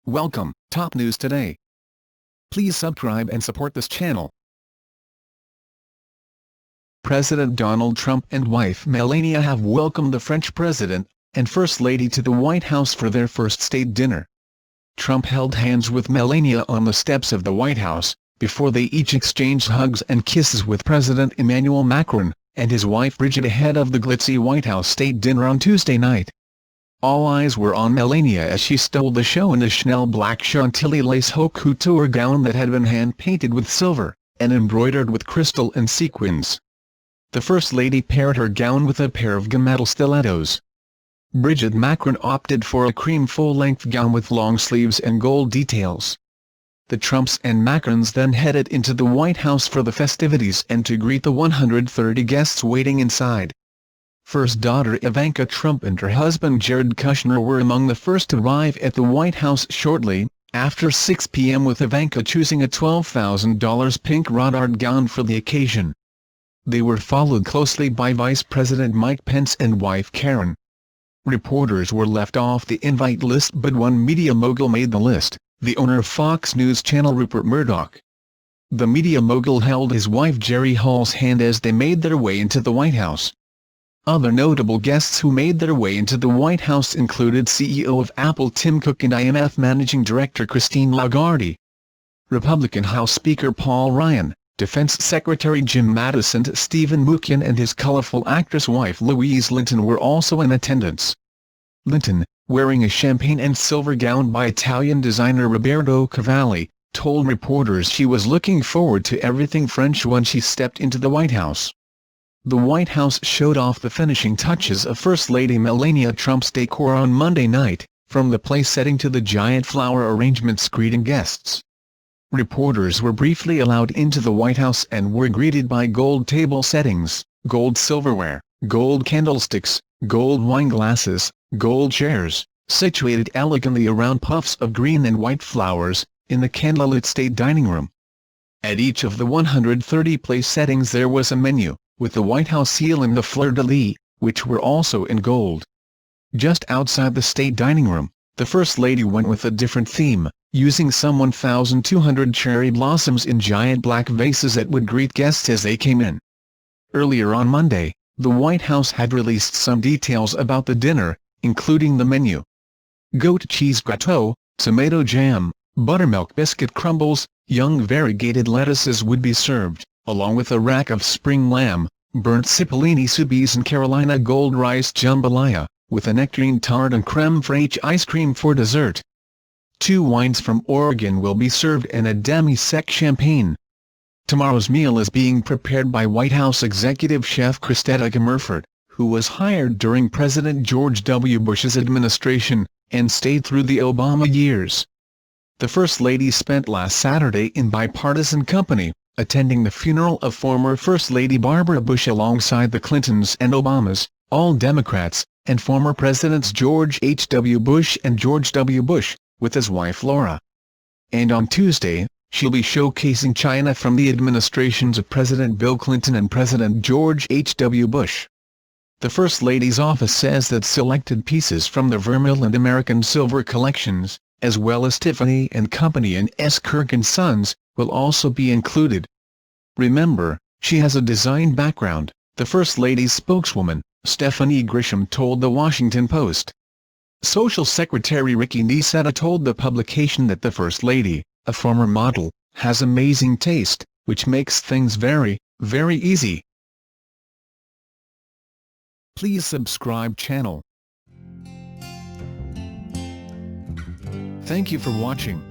Welcome, Top News Today. Please subscribe and support this channel. President Donald Trump and wife Melania have welcomed the French President and First Lady to the White House for their first state dinner. Trump held hands with Melania on the steps of the White House, before they each exchanged hugs and kisses with President Emmanuel Macron and his wife Brigitte ahead of the glitzy White House state dinner on Tuesday night. All eyes were on Melania as she stole the show in a Chanel black Chantilly lace haute couture gown that had been hand-painted with silver and embroidered with crystal and sequins. The First Lady paired her gown with a pair of gunmetal stilettos. Brigitte Macron opted for a cream full-length gown with long sleeves and gold details. The Trumps and Macrons then headed into the White House for the festivities and to greet the 130 guests waiting inside. First daughter Ivanka Trump and her husband Jared Kushner were among the first to arrive at the White House shortly after 6 p.m. with Ivanka choosing a $12,000 pink rodard gown for the occasion. They were followed closely by Vice President Mike Pence and wife Karen. Reporters were left off the invite list, but one media mogul made the list, the owner of Fox News Channel Rupert Murdoch. The media mogul held his wife Jerry Hall's hand as they made their way into the White House. Other notable guests who made their way into the White House included CEO of Apple Tim Cook and IMF Managing Director Christine Lagarde. Republican House Speaker Paul Ryan, Defense Secretary Jim Mattis and Stephen Mnuchin and his colorful actress wife Louise Linton were also in attendance. Linton, wearing a champagne and silver gown by Italian designer Roberto Cavalli, told reporters she was looking forward to everything French when she stepped into the White House. The White House showed off the finishing touches of First Lady Melania Trump's decor on Monday night, from the place setting to the giant flower arrangements greeting guests. Reporters were briefly allowed into the White House and were greeted by gold table settings, gold silverware, gold candlesticks, gold wine glasses, gold chairs, situated elegantly around puffs of green and white flowers, in the candlelit state dining room. At each of the 130 place settings there was a menu, with the White House seal and the fleur-de-lis, which were also in gold. Just outside the state dining room, the First Lady went with a different theme, using some 1,200 cherry blossoms in giant black vases that would greet guests as they came in. Earlier on Monday, the White House had released some details about the dinner, including the menu. Goat cheese gâteau, tomato jam, buttermilk biscuit crumbles, young variegated lettuces would be served, along with a rack of spring lamb, burnt cipollini soubise and Carolina gold rice jambalaya, with a nectarine tart and creme fraiche ice cream for dessert. 2 wines from Oregon will be served and a demi-sec champagne. Tomorrow's meal is being prepared by White House executive chef Christetta Gemmerford, who was hired during President George W. Bush's administration, and stayed through the Obama years. The First Lady spent last Saturday in bipartisan company, attending the funeral of former First Lady Barbara Bush alongside the Clintons and Obamas, all Democrats, and former Presidents George H. W. Bush and George W. Bush, with his wife Laura. And on Tuesday, she'll be showcasing china from the administrations of President Bill Clinton and President George H. W. Bush. The First Lady's office says that selected pieces from the Vermeil and American Silver collections, as well as Tiffany & Company and S. Kirk & Sons, will also be included. Remember, she has a design background, the First Lady's spokeswoman, Stephanie Grisham told The Washington Post. Social Secretary Ricky Niceta told the publication that the First Lady, a former model, has amazing taste, which makes things very, very easy. Please subscribe channel. Thank you for watching.